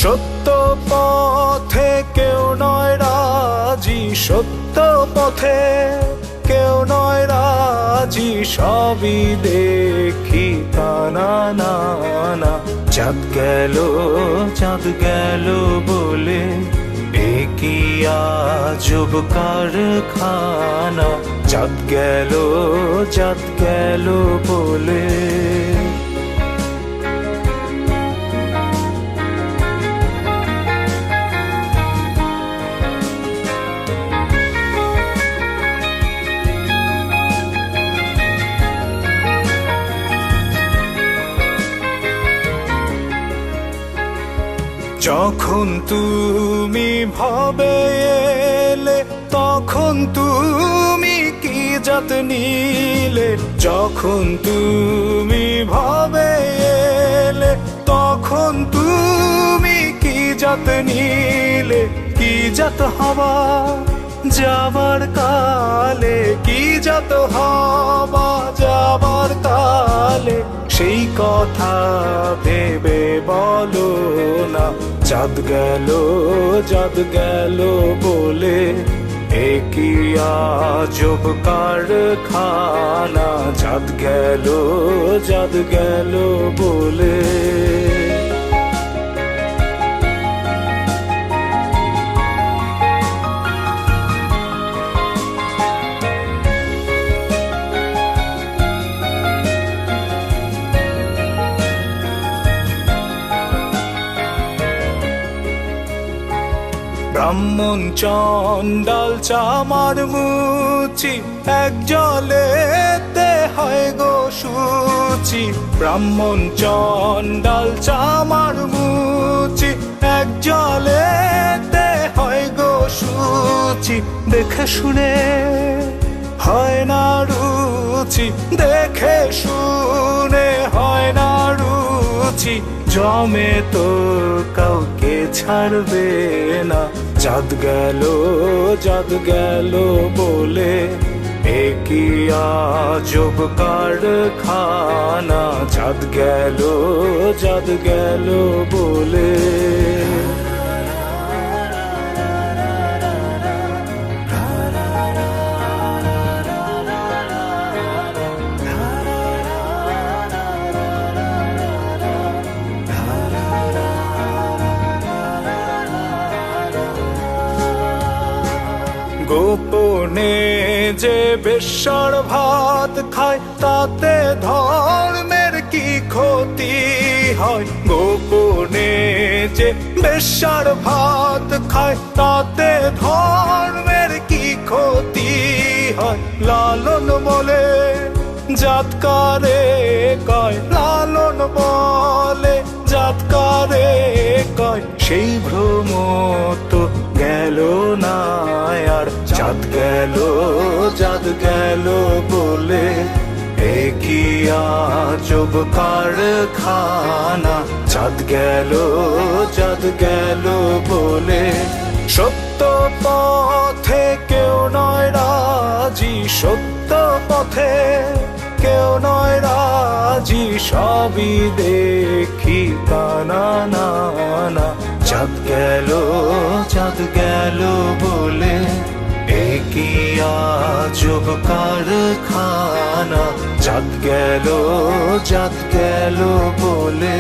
সত্য পথে কেউ নয় রাজি, সত্য পথে কেউ নয় রাজি, সবই দেখি কানা না না। চাঁদ গেল বলে এ কি আজব কারখানা। চাঁদ গেল বলে। যখন তুমি ভবে এলে তখন তুমি কি জাত নিলে। যখন তুমি ভবে এলে তখন তুমি কি জাত নিলে। কি জাত হবা যাবার কালে, কি জাত হবা যাবার কালে, সেই কথা ভেবে বলো না। চাঁদ গেল বলে এ কি আজব কারখানা। চাঁদ গেল বলে। ব্রাহ্মণ চণ্ডাল চামার মুচি, এক জলেতে হয় গো শুচি। ব্রাহ্মণ চণ্ডাল চামার মুচি, এক জলেতে হয় গো শুচি। দেখে শুনে হয় না রুচি, দেখে শুনে হয় না রুচি। জমে তো কাউকে ছাড়বে না। চাঁদ গেল বলে এ কি আজব কারখানা। চাঁদ গেল বলে। গোপনে যে বেশ্যার ভাত খায় তাতে ধর্মের কি ক্ষতি হয়। গোপনে যে বেশ্যার ভাত খায় তাতে ধর্মের কি ক্ষতি হয়। লালন বলে জাতকারে কয়, লালন বলে জাতকারে কয়, সেই ভ্রম তো গেল না আর। চাঁদ গেল বলে এ কি আজব কারখানা। চাঁদ গেল বলে। সত্য পথে কেউ নয় রাজি, সত্য পথে কেউ নয় রাজি, সবই দেখি কানা না না। চাঁদ গেল বলে এ কি আজব কারখানা। চাঁদ গেল বলে।